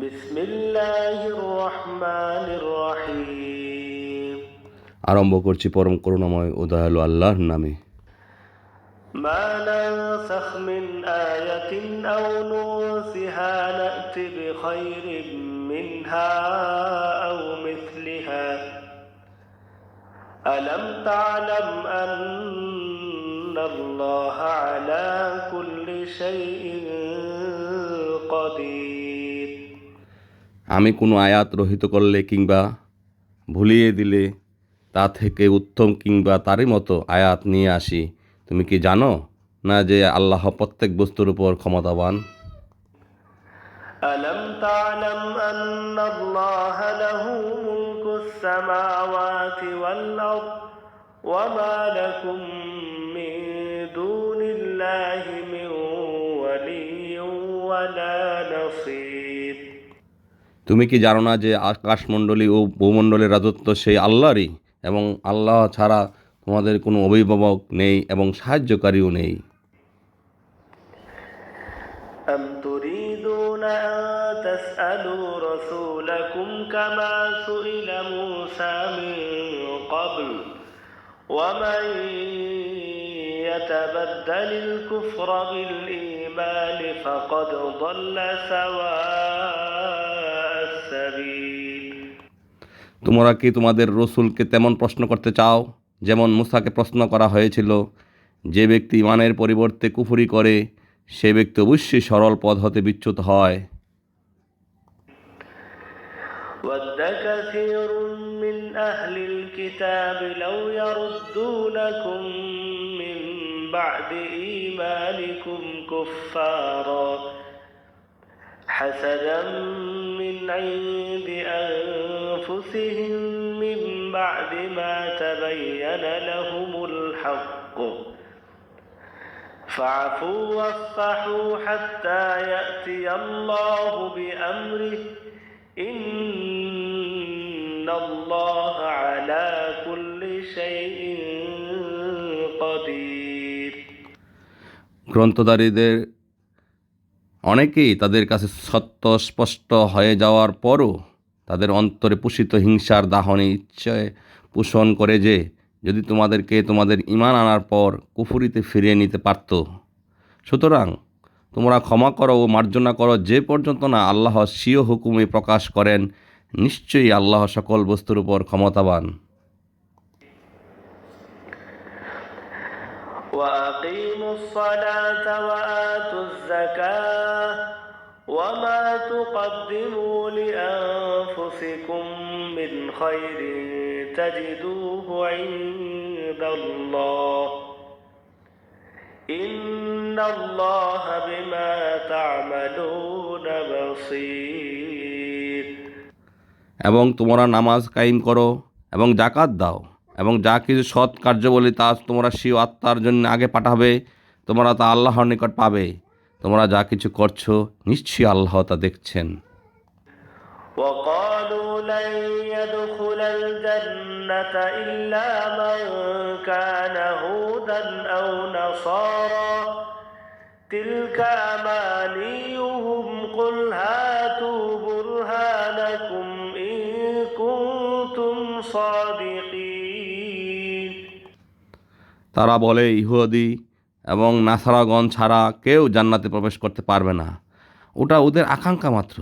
বিসমিল্লাহির রহমানির রহিম। আরম্ভ করছি পরম করুণাময় ও দয়ালু আল্লাহর নামে। মা নানসাখ মিন আয়াতিন আও নুনসিহা না'তি বিখাইরিম মিনহা আও মিসলিহা আলাম তা'লাম আন্নাল্লাহা আলা কুল্লি শাইইন কাদির। আমি কোনো আয়াত রহিত করলে কিংবা ভুলিয়ে দিলে তা থেকে উত্তম কিংবা তারই মতো আয়াত নিয়ে আসি। তুমি কি জানো না যে আল্লাহ প্রত্যেক বস্তুর উপর ক্ষমতাবান? ألم تعلم أن الله له ملك السماوات والأرض وما لكم من دون الله من ولي ولا نصير। তুমি কি জানো না যে আকাশমণ্ডলী ও ভূমণ্ডলের রাজত্ব সেই আল্লাহরই, এবং আল্লাহ ছাড়া তোমাদের কোনো অভিভাবক নেই এবং সাহায্যকারীও নেই। أم تريدون أن تسألوا رسولكم كما سئل موسى من قبل ومن يتبدل الكفر بالإيمان فقد ضل سواء السبيل। তোমরা কি তোমাদের রসুলকে তেমন প্রশ্ন করতে চাও যেমন মুসাকে প্রশ্ন করা হয়েছিল? যে ব্যক্তি ইমানের পরিবর্তে কুফরি করে সে ব্যক্তি অবশ্যই সরল পথ হতে বিচ্যুত হয়। ود كثير من أهل الكتاب لو يردونكم من بعد إيمانكم كفارا حسدا من عند أنفسهم من بعد ما تبين لهم الحق فاعفوا واصفحوا حتى يأتي الله بأمره إن الله على كل شيء قدير। গ্রন্থধারীদের অনেকেই তাদের কাছে সত্য স্পষ্ট হয়ে যাওয়ার পরও তাদের অন্তরে পোষিত হিংসার দাহনে ইচ্ছে পোষণ করে যে যদি তোমাদেরকে তোমাদের ঈমান আনার পর কুফরিতে ফিরিয়ে নিতে পারত। সুতরাং তোমরা ক্ষমা করো ও মার্জনা করো যে পর্যন্ত না আল্লাহ স্বীয় হুকুমে প্রকাশ করেন। নিশ্চয়ই আল্লাহ সকল বস্তুর উপর ক্ষমতাবান। وأقيموا الصلاة وآتوا الزكاة وما تقدموا لأنفسكم من خير تجدوه عند الله إن الله بما تعملون بصير। এবং তোমরা নামাজ কায়েম করো এবং জাকাত দাও এবং যা কিছু সৎ কার্য বলি তা তোমরা স্বীয় আত্মার জন্য আগে পাঠাবে, তোমরা তা আল্লাহর নিকট পাবে। তোমরা যা কিছু করছো নিশ্চয়ই আল্লাহ তা দেখছেন। وقالوا لن يدخل الجنة إلا من كان هودا أو نصارى تلك أمانيهم قل هاتوا برهانكم إن كنتم صادقين। তারা বলে ইহুদি এবং নাসারাগণ ছাড়া কেউ জান্নাতে প্রবেশ করতে পারবে না। ওটা ওদের আকাঙ্ক্ষা মাত্র।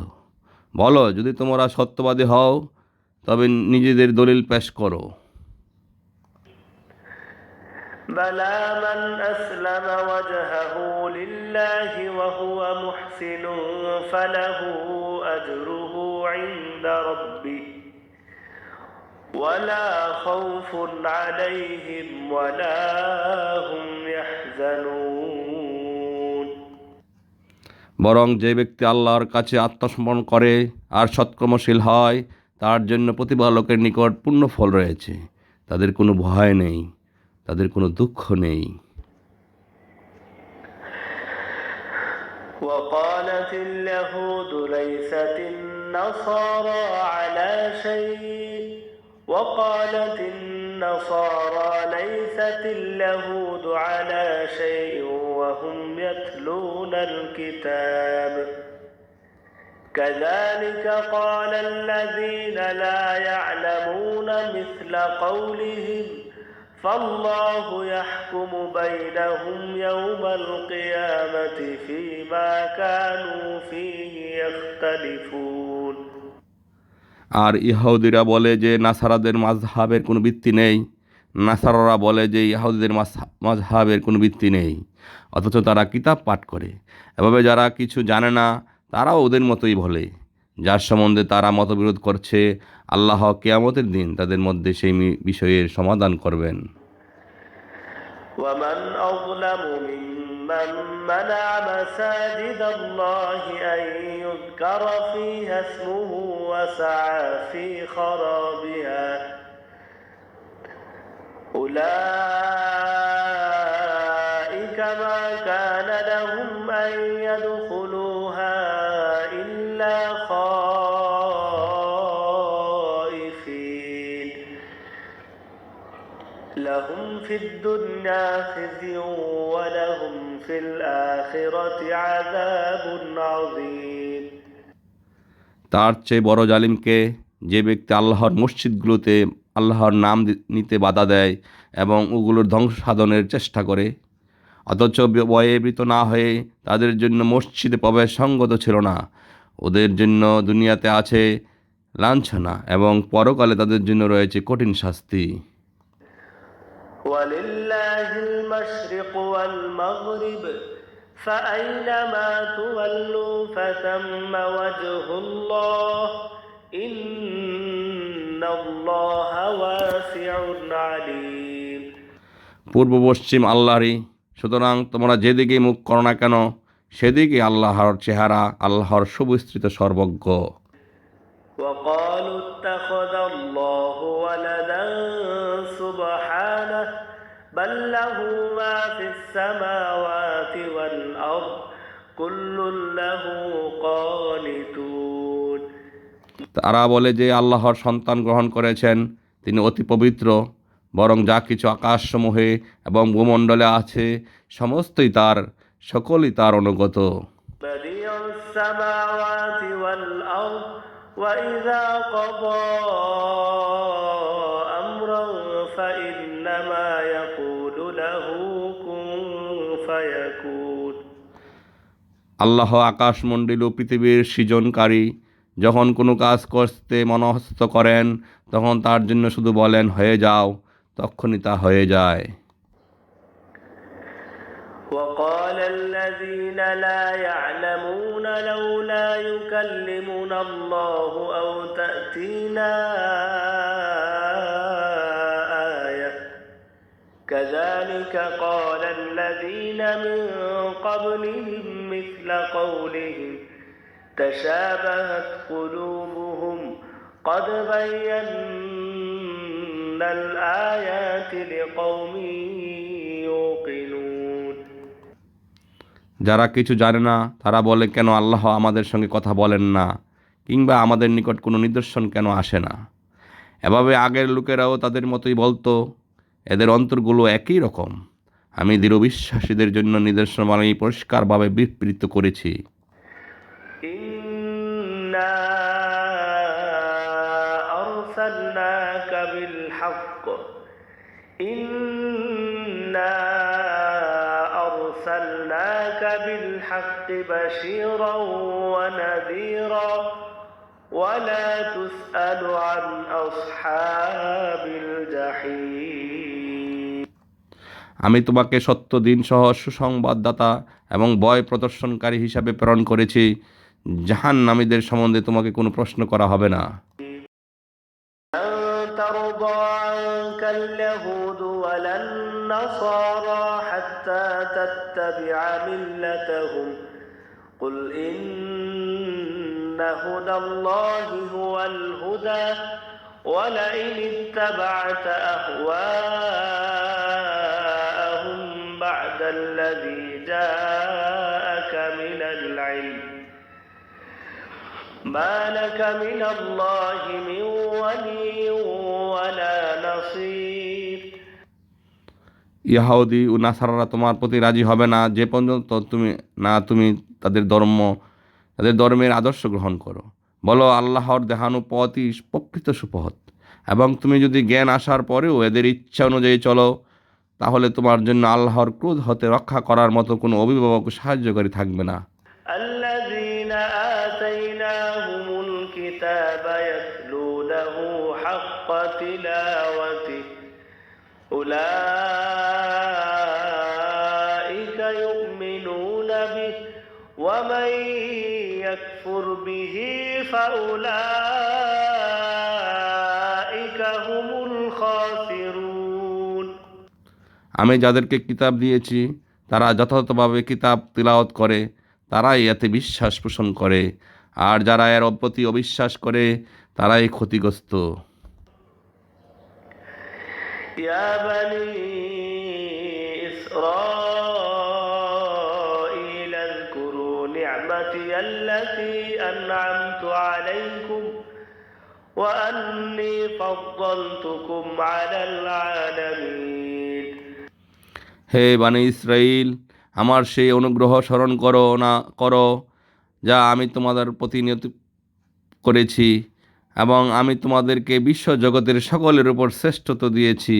বলো, যদি তোমরা সত্যবাদী হও তবে নিজেদের দলিল পেশ করো। بلى من أسلم وجهه لله وهو محسن فله أجره عند ربه ولا خوف عليهم ولا هم يحزنون। বরং যে ব্যক্তি আল্লাহর কাছে আত্মসমর্পণ করে আর সৎকর্মশীল হয় তার জন্য প্রতিপালকের নিকট পূর্ণ ফল রয়েছে। তাদের কোনো ভয় নেই, তাদের কোনো দুঃখ নেই। وقالت اليهود ليست النصارى على شيء وقالت النصارى ليست اليهود على شيء وهم يتلون الكتاب كذلك قال الذين لا يعلمون مثل قولهم فالله يحكم بينهم يوم القيامة فيما كانوا فيه يختلفون আর ইহুদিরা বলে যে নাসারাদের মাযহাবের কোনো ভিত্তি নেই, নাসারারা বলে যে ইহুদিদের মাযহাবের কোনো ভিত্তি নেই, অথচ তারা কিতাব পাঠ করে। এভাবে যারা কিছু জানে না তারাও ওদের মতোই বলে, যার সম্বন্ধে তারা মতবিরোধ করছে। আল্লাহ কিয়ামতের দিন তাদের মধ্যে সেই বিষয়ের সমাধান করবেন। ومن أظلم ممن منع مساجد الله أن يذكر فيها اسمه وسعى في خرابها أولئك ما كان لهم أن يدخلوها إلا خائفين لهم في الدنيا خزي ولهم في الآخرة عذاب عظيم তার চেয়ে বড় জালিমকে যে ব্যক্তি আল্লাহর মসজিদগুলোতে আল্লাহর নাম নিতে বাধা দেয় এবং ওগুলোর ধ্বংস সাধনের চেষ্টা করে, অথচ ভয়ে ভীত না হয়ে তাদের জন্য মসজিদে প্রবেশ সঙ্গত ছিল না। ওদের জন্য দুনিয়াতে আছে লাঞ্ছনা এবং পরকালে তাদের জন্য রয়েছে কঠিন শাস্তি। ولله المشرق والمغرب فأينما تولوا فثم وجه الله إن الله واسع عليم পূর্ব পশ্চিম আল্লাহরই, সুতরাং তোমরা যেদিকে মুখ করো না কেন সেদিকে আল্লাহর চেহারা, আল্লাহর সুবিস্তৃত সর্বজ্ঞ। وقالوا اتخذ الله ولدا سبحانه بل له ما في السماوات والأرض كل له قانتون তারা বলে যে আল্লাহর সন্তান গ্রহণ করেছেন, তিনি অতি পবিত্র, বরং যা কিছু আকাশসমূহে এবং ভূমণ্ডলে আছে সমস্তই তার, সকলই তার অনুগত। بديع السماوات والأرض وإذا قضى أمرا فإنما يقول له كن فيكون আল্লাহ আকাশমণ্ডল ও পৃথিবীর সৃজনকারী, যখন কোনো কাজ করতে মনস্থ করেন তখন তার জন্য শুধু বলেন হয়ে যাও, তখনই তা হয়ে যায়। وقال الذين لا يعلمون لولا يكلمنا الله أو تأتينا آية كذلك قال الذين من قبلهم مثل قولهم تشابهت قلوبهم قد بينا الآيات لقوم يوقنون যারা কিছু জানে না তারা বলে কেন আল্লাহ আমাদের সঙ্গে কথা বলেন না, কিংবা আমাদের নিকট কোনো নিদর্শন কেন আসে না। এভাবে আগের লোকেরাও তাদের মতোই বলতো। এদের অন্তরগুলো একই রকম। আমি দৃঢ়বিশ্বাসীদের জন্য নিদর্শনবাণী পরিষ্কারভাবে বিবৃত করেছি। إنا أرسلناك بالحق إنا أرسلناك بالحق بشيرا ونذيرا ولا تسأل عن أصحاب الجحيم আমি তোমাকে সত্য দিন সহ সুসংবাদদাতা এবং ভয় প্রদর্শনকারী হিসাবে প্রেরণ করেছি। জাহান্নামীদের সম্বন্ধে তোমাকে কোনো প্রশ্ন করা হবে না। لن ترضى عنك اليهود ولا النصارى حتى تتبع ملتهم قل إن هدى الله هو الهدى ولئن اتبعت أهواءهم بعد الذي جاءك من العلم ما لك من الله من ولي ولا نصير ইহুদি ও নাসারারা তোমার প্রতি রাজি হবে না যে পর্যন্ত তুমি তাদের ধর্ম তাদের ধর্মের আদর্শ গ্রহণ করো। বলো, আল্লাহর দেখানো পথই প্রকৃত সুপথ, এবং তুমি যদি জ্ঞান আসার পরেও এদের ইচ্ছা অনুযায়ী চলো, তাহলে তোমার জন্য আল্লাহর ক্রোধ হতে রক্ষা করার মতো কোনো অভিভাবক সাহায্যকারী থাকবে না। الذين آتيناهم الكتاب يتلونه حق تلاوته أولئك يؤمنون به ومن يكفر به فأولئك هم الخاسرون। আমি যাদেরকে কিতাব দিয়েছি তারা যথাযথভাবে কিতাব তিলাওয়াত করে, তারাই এতে বিশ্বাস পোষণ করে, আর যারা এর প্রতি অবিশ্বাস করে তারাই ক্ষতিগ্রস্ত। يا بني إسرائيل اذكروا نعمتي التي أنعمت عليكم وأني فضلتكم على العالمين। হে বানি ইসরাইল, আমার সেই অনুগ্রহ স্মরণ করো যা আমি তোমাদের প্রতি নিয়ত করেছি, এবং আমি তোমাদেরকে বিশ্ব জগতের সকলের উপর শ্রেষ্ঠত্ব দিয়েছি।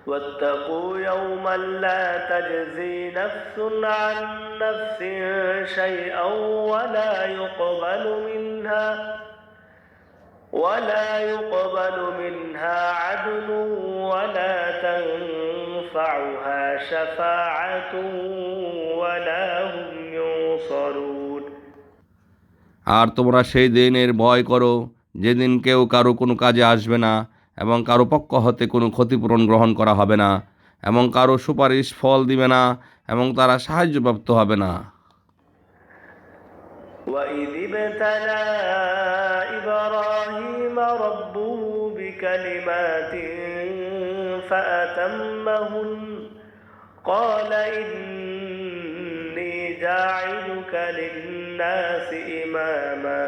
واتقوا يوما لا تجزي نفس عن نفس شيئا ولا يقبل منها عدل ولا تنفعها شفاعة ولا هم ينصرون। আর তোমরা সেই দিনের ভয় করো যেদিন কেউ কারো কোনো কাজে আসবে না, এবং কারো পক্ষ হতে কোনো ক্ষতিপূরণ গ্রহণ করা হবে না, এবং কারো সুপারিশ ফল দিবে না, এবং তারা সাহায্যপ্রাপ্ত হবে না। وَإِذِ ابْتَلَى إِبْرَاهِيمَ رَبُّهُ بِكَلِمَاتٍ فَأَتَمَّهُنَّ قَالَ إِنِّي جَاعِلُكَ لِلنَّاسِ إِمَامًا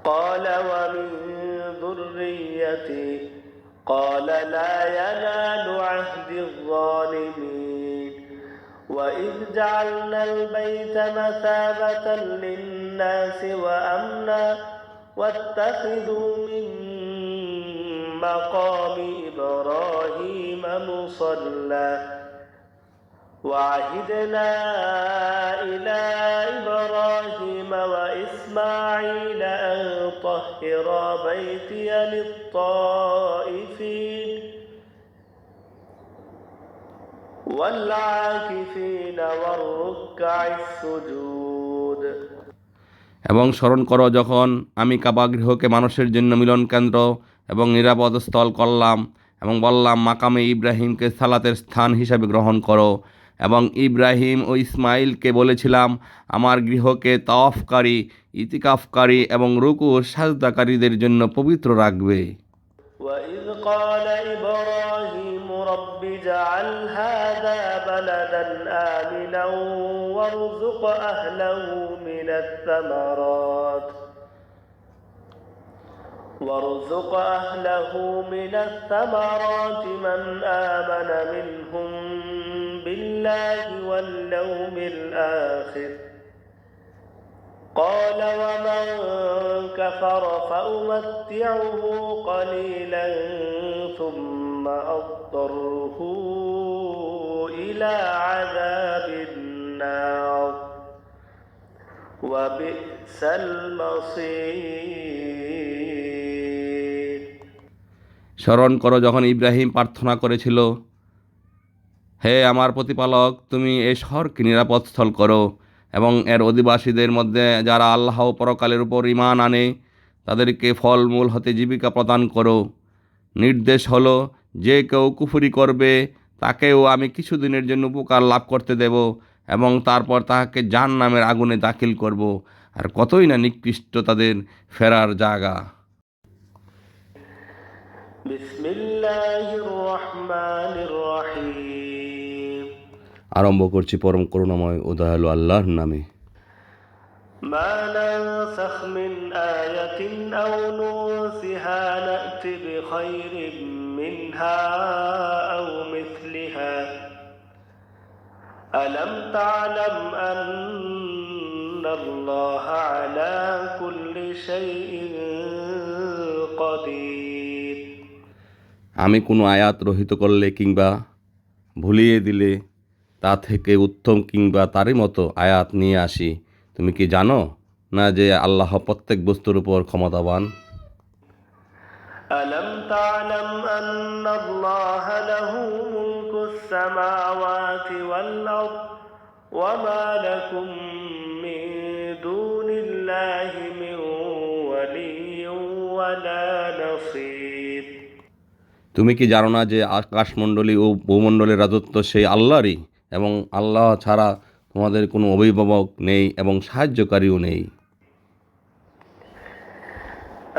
قَالَ وَمِن ذُرِّيَّتِي قَالَ لَا يَنَالُ عَهْدِي الظَّالِمِينَ وَإِذْ جَعَلْنَا الْبَيْتَ مَثَابَةً لِلنَّاسِ وَأَمْنًا وَاتَّخِذُوا مِن مَّقَامِ إِبْرَاهِيمَ مُصَلًّى وَعَهِدْنَا إِلَىٰ إِبْرَاهِيمَ وَإِسْمَاعِيلَ أَن طَهِّرَا بَيْتِيَ لِلطَّائِفِينَ والعاكفين والركع السجود। এবং স্মরণ করো যখন আমি কাবা গৃহকে মানুষের জন্য মিলন কেন্দ্র এবং নিরাপদ স্থল করলাম, এবং বললাম, মাকামে ইব্রাহিমকে সালাতের স্থান হিসাবে গ্রহণ করো, এবং ইব্রাহিম ও ইসমাইলকে বলেছিলাম আমার গৃহকে তাওয়াফকারী, ইতিকাফকারী এবং রুকু ও সাজদাকারীদের জন্য পবিত্র রাখবে। وإذ قال إبراهيم رب اجعل هذا بلدا آمنا وارزق أهله من الثمرات من آمن منهم بالله واليوم الآخر قال ومن كفر فأمتعه قليلا ثم أضطره إلى عذاب النار وبئس المصير। স্মরণ করো যখন ইব্রাহিম প্রার্থনা করেছিল, হে আমার প্রতিপালক, তুমি এই শহরকে নিরাপদ স্থল করো, এবং এর অধিবাসীদের মধ্যে যারা আল্লাহ ও পরকালের উপর ঈমান আনে তাদেরকে ফলমূল হতে জীবিকা প্রদান করো। নির্দেশ হলো, যে কেউ কুফরি করবে তাকেও আমি কিছুদিনের জন্য উপকার লাভ করতে দেব, এবং তারপর তাহাকে জাহান্নামের আগুনে দাখিল করব। আর কতই না নিকৃষ্ট তাদের ফেরার জায়গা। বিসমিল্লাহির রহমানির রহিম। আরম্ভ করছি পরম করুণাময় ও দয়ালু আল্লাহর নামে। মা নানসাখ মিন আয়াতিন আও নুনসিহা না'তি বিখাইরিম মিনহা আও মিসলিহা ألم تعلم أن الله على كل شيء قدير আমি কোনো আয়াত রহিত করলে কিংবা ভুলিয়ে দিলে তা থেকে উত্তম কিংবা তারই মতো আয়াত নিয়ে আসি। তুমি কি জানো না যে আল্লাহ প্রত্যেক বস্তুর উপর ক্ষমতাবান? ألم تعلم أن الله له ملك السماوات والأرض وما لكم من دون الله من ولي ولا نصير তুমি কি জানো না যে আকাশমণ্ডলী ও ভূমণ্ডলের রাজত্ব সেই আল্লাহরই, এবং আল্লাহ ছাড়া তোমাদের কোনো অভিভাবক নেই এবং সাহায্যকারীও নেই।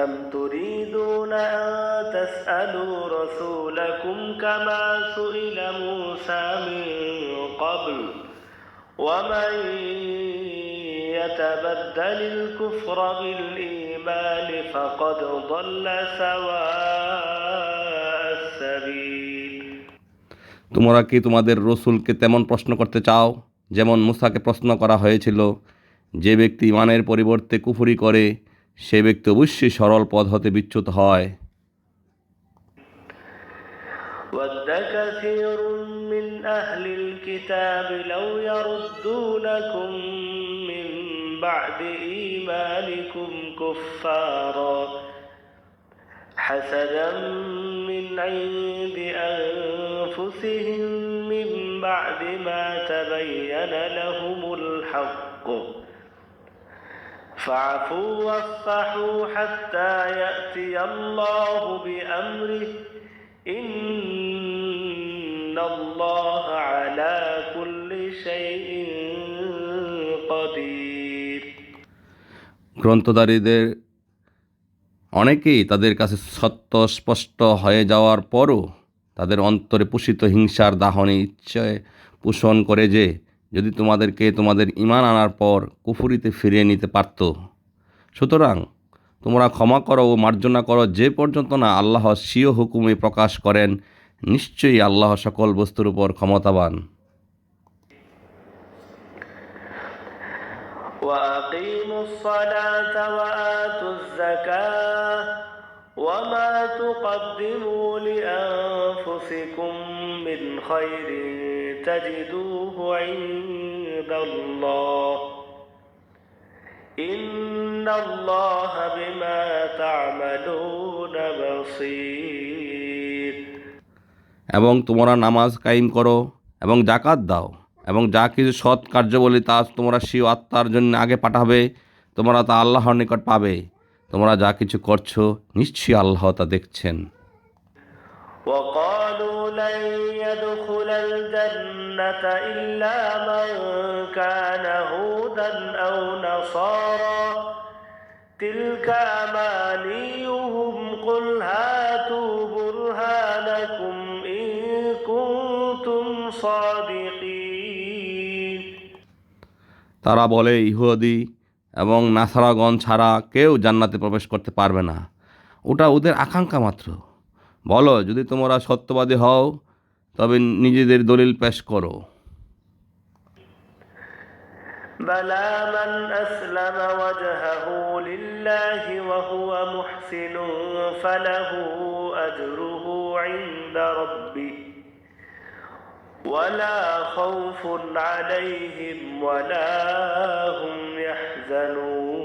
أم تريدون أن تسألوا رسولكم كما سئل موسى من قبل ومن يتبدل الكفر بالإيمان فقد ضل سواء السبيل তোমরা কি তোমাদের রসুলকে তেমন প্রশ্ন করতে চাও যেমন মুসাকে প্রশ্ন করা হয়েছিল? যে ব্যক্তি ইমানের পরিবর্তে কুফরি করে সে ব্যক্তি অবশ্যই সরল পথ হতে বিচ্যুত হয়। ود كثير من أهل الكتاب لو يردونكم من بعد إيمانكم كفارا حسدا من عند أنفسهم من بعد ما تبين لهم الحق فاعفوا واصفحوا حتى يأتي الله بأمره إن الله على كل شيء قدير গ্রন্থধারীদের অনেকেই তাদের কাছে সত্য স্পষ্ট হয়ে যাওয়ার পরও তাদের অন্তরে পোষিত হিংসার দাহনে ইচ্ছে পোষণ করে যে যদি তোমাদেরকে তোমাদের ঈমান আনার পর কুফরিতে ফিরিয়ে নিতে পারত। সুতরাং তোমরা ক্ষমা করো ও মার্জনা করো যে পর্যন্ত না আল্লাহ স্বীয় হুকুমে প্রকাশ করেন। নিশ্চয়ই আল্লাহ সকল বস্তুর উপর ক্ষমতাবান। وأقيموا الصلاة وآتوا الزكاة وما تقدموا لأنفسكم من خير تجدوه عند الله إن الله بما تعملون بصير এবং তোমরা নামাজ কায়েম করো এবং জাকাত দাও এবং যা কিছু সৎ কার্য বলি তা তোমরা স্বীয় আত্মার জন্য আগে পাঠাবে, তোমরা তা আল্লাহর নিকট পাবে। তোমরা যা কিছু করছো নিশ্চয়ই আল্লাহ তা দেখছেন। وقالوا لن يدخل الجنة إلا من كان هودا أو نصارى تلك أمانيهم قل هاتوا برهانكم إن كنتم صادقين তারা বলে ইহুদি এবং নাসারাগণ ছাড়া কেউ জান্নাতে প্রবেশ করতে পারবে না। ওটা ওদের আকাঙ্ক্ষা মাত্র। বলো যদি তোমরা সত্যবাদী হও তবে নিজেদের দলিল পেশ করো। بلى من أسلم وجهه لله وهو محسن فله أجره عند ربه ولا خوف عليهم ولا هم يحزنون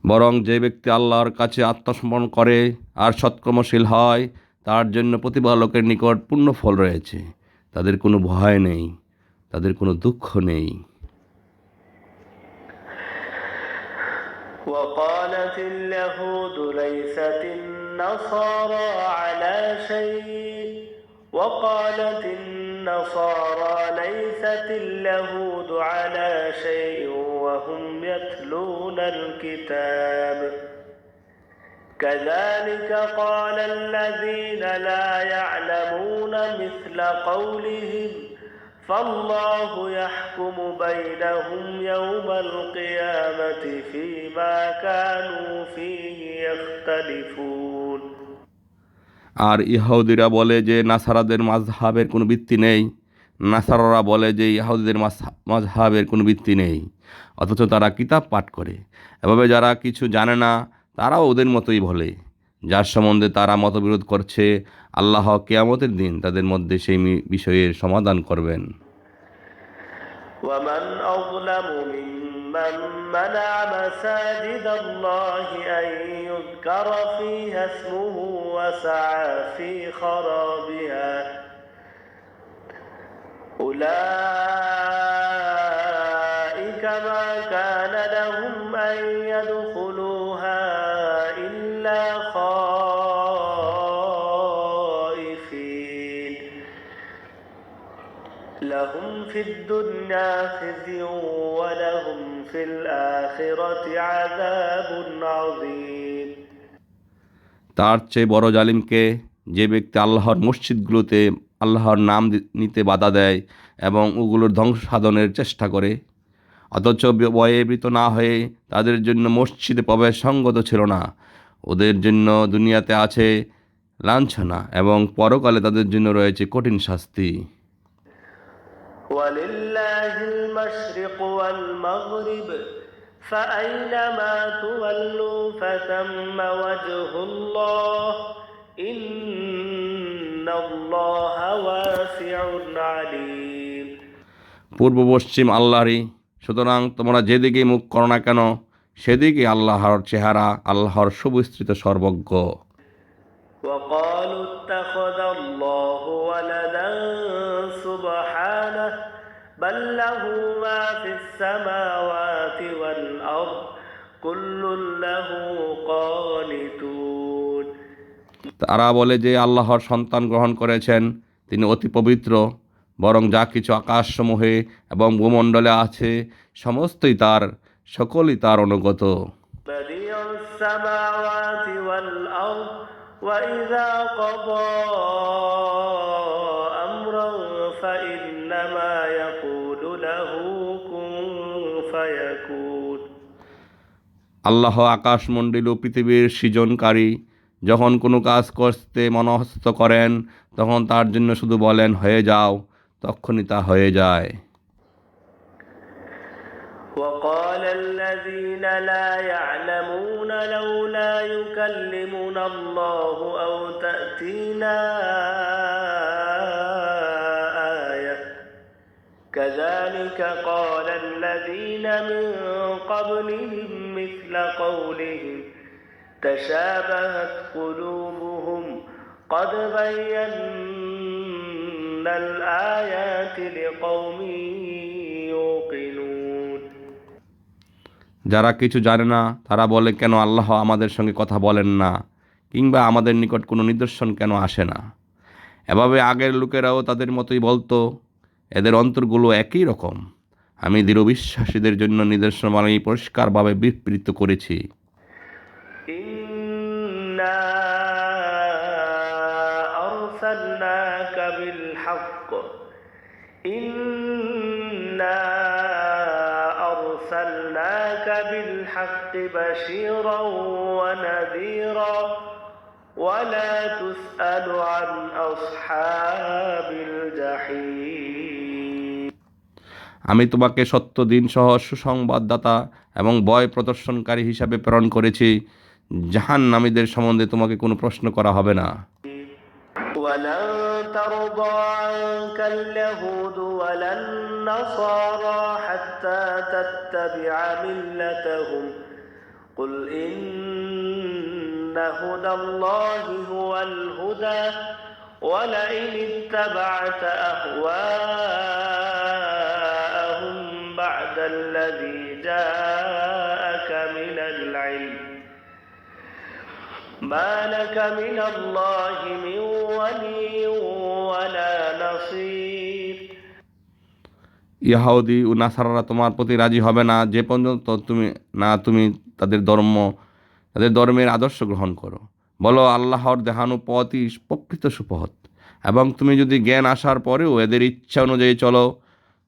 বরং যে ব্যক্তি আল্লাহর কাছে আত্মসমর্পণ করে আর সৎকর্মশীল হয় তার জন্য প্রতিপালকের নিকট পূর্ণ ফল রয়েছে। তাদের কোনো ভয় নেই, তাদের কোনো দুঃখ নেই। وقالت اليهود ليست النصارى على شيء وقالت النصارى ليست اليهود على شيء وهم يتلون الكتاب كذلك قال الذين لا يعلمون مثل قولهم فالله يحكم بينهم يوم القيامة فيما كانوا فيه يختلفون আর ইহুদিরা বলে যে নাসারাদের মাযহাবের কোনো ভিত্তি নেই, নাসাররা বলে যে ইহুদিদের মাযহাবের কোনো ভিত্তি নেই, অথচ তারা কিতাব পাঠ করে। এভাবে যারা কিছু জানে না তারাও ওদের মতোই বলে। যার সম্বন্ধে তারা মতবিরোধ করছে, আল্লাহ কিয়ামতের দিন তাদের মধ্যে সেই বিষয়ের সমাধান করবেন। ومن أظلم ممن منع مساجد الله أن يذكر فيها اسمه وسعى في خرابها أولئك ما كان لهم أن يدخلوها إلا خائفين لهم في الدنيا خزي ولهم في الآخرة عذاب عظيم তার চেয়ে বড় জালিমকে যে ব্যক্তি আল্লাহর মসজিদগুলোতে আল্লাহর নাম নিতে বাধা দেয় এবং ওগুলোর ধ্বংস সাধনের চেষ্টা করে, অথচ ভয়ে ভীত না হয়ে তাদের জন্য মসজিদে প্রবেশ সঙ্গত ছিল না। ওদের জন্য দুনিয়াতে আছে লাঞ্ছনা এবং পরকালে তাদের জন্য রয়েছে কঠিন শাস্তি। ولله المشرق والمغرب فأينما تولوا فثم وجه الله إن الله واسع عليم পূর্ব পশ্চিম আল্লাহরই, সুতরাং তোমরা যেদিকে মুখ করো না কেন সেদিকে আল্লাহর চেহারা, আল্লাহর সুবিস্তৃত সর্বজ্ঞ। وقالوا اتخذ الله ولدا سبحانه بل له ما في السماوات والأرض كل له قانتون তারা বলে যে আল্লাহর সন্তান গ্রহণ করেছেন, তিনি অতি পবিত্র, বরং যা কিছু আকাশসমূহে এবং ভূমণ্ডলে আছে সমস্তই তার, সকলই তার অনুগত। بديع السماوات والأرض وإذا قضى أمرا فإنما يقول له كن فيكون আল্লাহ আকাশমণ্ডল ও পৃথিবীর সৃজনকারী, যখন কোনো কাজ করতে মনস্থ করেন তখন তার জন্য শুধু বলেন হয়ে যাও, তখনই তা হয়ে যায়। وقال الذين لا يعلمون لولا يكلمنا الله أو تأتينا آية كذلك قال الذين من قبلهم مثل قولهم تشابهت قلوبهم قد بينا الآيات لقوم يوقنون যারা কিছু জানে না তারা বলে, কেন আল্লাহ আমাদের সঙ্গে কথা বলেন না, কিংবা আমাদের নিকট কোনো নিদর্শন কেন আসে না। এভাবে আগের লোকেরাও তাদের মতোই বলতো। এদের অন্তরগুলো একই রকম। আমি দৃঢ় বিশ্বাসীদের জন্য নিদর্শনমালা পরিষ্কারভাবে বিবৃত করেছি। إنا أرسلناك بالحق إنا أرسلناك بالحق بشيرا ونذيرا ولا تسأل عن أصحاب الجحيم আমি তোমাকে সত্য দিন সহ সুসংবাদদাতা এবং ভয় প্রদর্শনকারী হিসাবে প্রেরণ করেছি। জাহান্নামীদের সম্বন্ধে তোমাকে কোনো প্রশ্ন করা হবে না। ولن ترضى عنك اليهود ولا النصارى حتى تتبع ملتهم قل إن هدى الله هو الهدى ولئن اتبعت أهواءهم بعد الذي جاءك من العلم ما لك من الله من ولي ولا نصير ইহুদি ও নাসারারা তোমার প্রতি রাজি হবে না যে পর্যন্ত তুমি তাদের ধর্মের আদর্শ গ্রহণ করো। বলো, আল্লাহর দেখানো পথই প্রকৃত সুপথ, এবং তুমি যদি জ্ঞান আসার পরেও এদের ইচ্ছা অনুযায়ী চলো,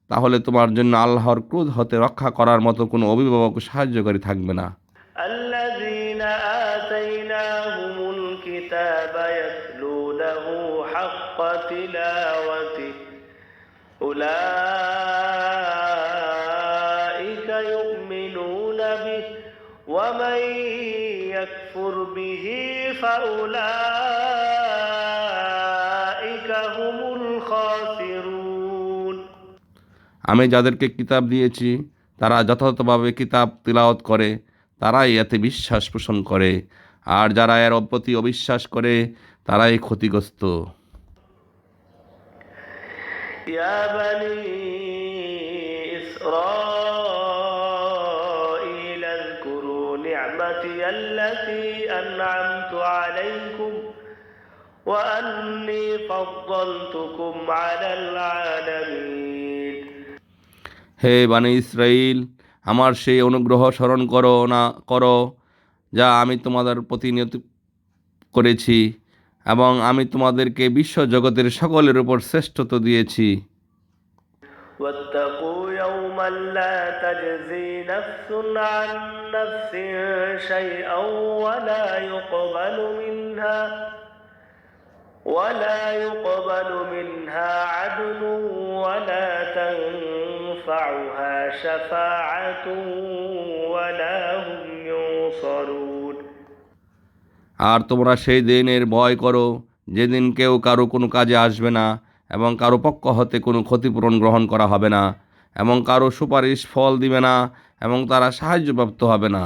তাহলে তোমার জন্য আল্লাহর ক্রোধ হতে রক্ষা করার মতো কোনো অভিভাবক সাহায্যকারী থাকবে না। الذين آتيناهم الكتاب يتلونه حق تلاوته أولئك يؤمنون به ومن يكفر به فأولئك هم الخاسرون আমি যাদেরকে কিতাব দিয়েছি তারা যথাযথভাবে কিতাব তিলাওয়াত করে তারাই এতে বিশ্বাস পোষণ করে আর যারা এর প্রতি অবিশ্বাস করে তারাই ক্ষতিগ্রস্ত। يا بني إسرائيل اذكروا نعمتي التي أنعمت عليكم وأني فضلتكم على العالمين হে বানি ইসরাইল, আমার সেই অনুগ্রহ স্মরণ করো যা আমি তোমাদের প্রতি নিয়ত করেছি এবং আমি তোমাদেরকে বিশ্ব জগতের সকলের উপর শ্রেষ্ঠত্ব দিয়েছি। واتقوا يوما لا تجزي نفس عن نفس شيئا ولا يقبل منها عدل ولا تنفعها شفاعة ولا هم ينصرون আর তোমরা সেই দিনের ভয় করো যেদিন কেউ কারো কোনো কাজে আসবে না এবং কারো পক্ষ হতে কোনো ক্ষতিপূরণ গ্রহণ করা হবে না এবং কারো সুপারিশ ফল দিবে না এবং তারা সাহায্যপ্রাপ্ত হবে না।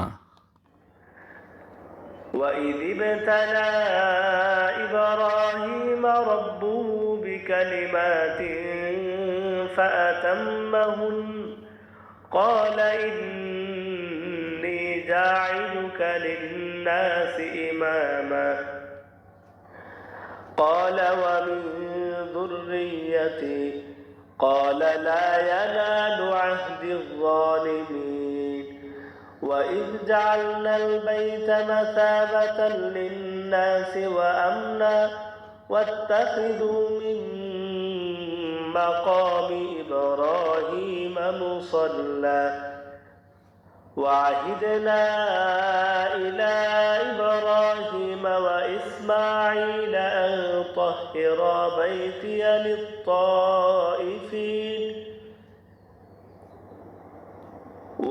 وَإِذِ ابْتَلَى إِبْرَاهِيمَ رَبُّهُ بِكَلِمَاتٍ فَأَتَمَّهُنَّ قَالَ إِنِّي جَاعِلُكَ لِلنَّاسِ إِمَامًا قَالَ وَمِن ذُرِّيَّتِي قَالَ لَا يَنَالُ عَهْدِي الظَّالِمِينَ وَإِذْ جَعَلْنَا الْبَيْتَ مَثَابَةً لِلنَّاسِ وَأَمْنًا وَاتَّخِذُوا مِن مَّقَامِ إِبْرَاهِيمَ مُصَلًّى وَعَهِدْنَا إِلَىٰ إِبْرَاهِيمَ وَإِسْمَاعِيلَ أَن طَهِّرَا بَيْتِيَ لِلطَّائِفِينَ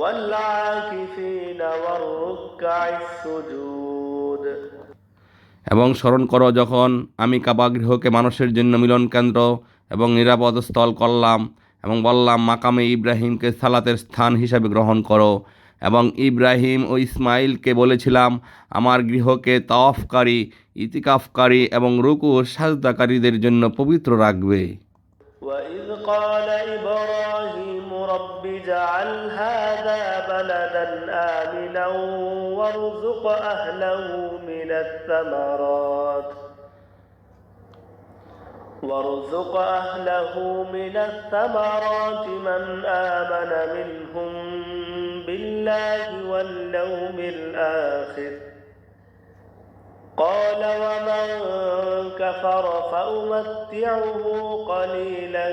والعاكفين والركع السجود এবং স্মরণ করো যখন আমি কাবা গৃহকে মানুষের জন্য মিলন কেন্দ্র এবং নিরাপদ স্থল করলাম এবং বললাম মাকামে ইব্রাহিমকে সালাতের স্থান হিসাবে গ্রহণ করো এবং ইব্রাহিম ও ইসমাইলকে বলেছিলাম আমার গৃহকে তাওয়াফকারী ইতিকাফকারী এবং রুকু ও সাজদাকারীদের জন্য পবিত্র রাখবে। وَإِذْ قَالَ إِبْرَاهِيمُ رَبِّ اجْعَلْ هَٰذَا بَلَدًا آمِنًا وَارْزُقْ أَهْلَهُ مِنَ الثَّمَرَاتِ مَنْ آمَنَ مِنْهُم بِاللَّهِ وَالْيَوْمِ الْآخِرِ قَالَ وَمَن كَفَرَ فَأُمَتِّعُهُ قَلِيلًا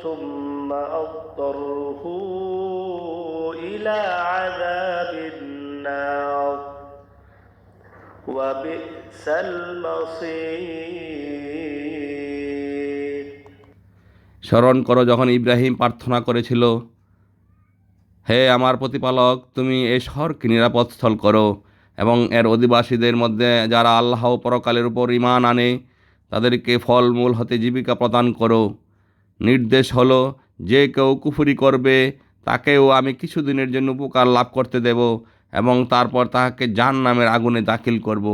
ثُمَّ أَضْطَرُّهُ إِلَىٰ عَذَابِ النَّارِ وَبِئْسَ الْمَصِيرُ স্মরণ করো যখন ইব্রাহিম প্রার্থনা করেছিল, হে আমার প্রতিপালক, তুমি এই শহরকে নিরাপদ স্থল করো এবং এর অধিবাসীদের মধ্যে যারা আল্লাহ ও পরকালের উপর ঈমান আনে তাদেরকে ফলমূল হতে জীবিকা প্রদান করো। নির্দেশ হলো যে কেউ কুফরি করবে তাকেও আমি কিছুদিনের জন্য উপকার লাভ করতে দেব এবং তারপর তাহাকে জাহান্নামের আগুনে দাখিল করব।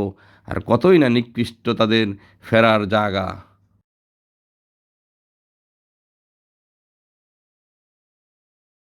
আর কতই না নিকৃষ্ট তাদের ফেরার জায়গা।